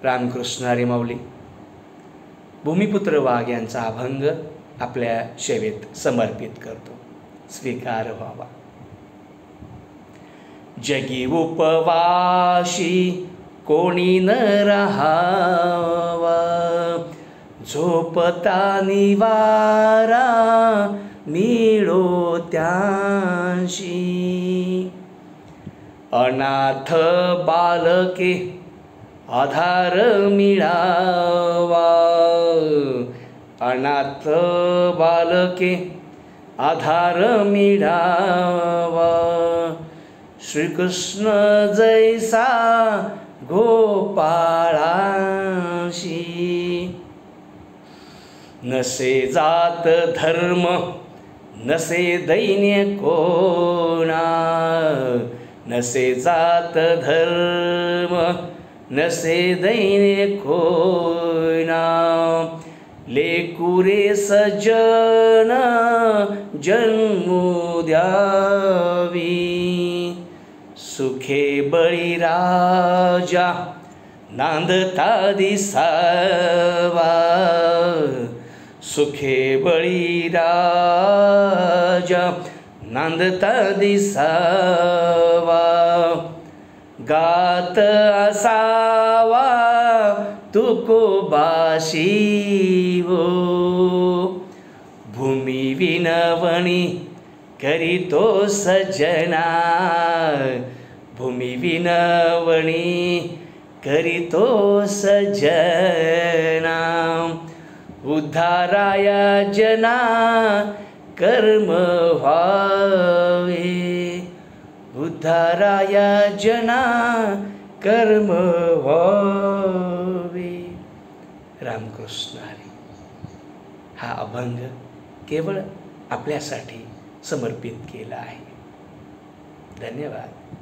रामकृष्ण हरी माऊली. भूमिपुत्र वाघ यांचा अभंग आपल्या सेवेत समर्पित करतो. स्वीकार व्हावा. जगी उपवाशी कोणी न राहावा, झोपता निवारा मिळो त्यांशी. अनाथ बालके आधार मिळावा, अनाथ बालके आधार मिळावा. श्रीकृष्ण जैसा गोपाळाशी. नसे जात धर्म नसे दैन्य कोणा, नसे जात धर्म नसे दैन्य कोणा. लेकुरे सज्जन जन्मू द्यावी, सुखे बळीराजा नांदता दिसावा. सुखे बळीराजा नांदता दिसावा. गात असावा तुकोबाशी हो, भूमी विनवणी करीतो सजना. भूमी विनवणी करीतो सजना. उद्धाराया जना कर्म व्हावे, उद्धाराया जना कर्म व्हावे. रामकृष्ण हरी. हा अभंग केवळ आपल्यासाठी समर्पित केला आहे. धन्यवाद.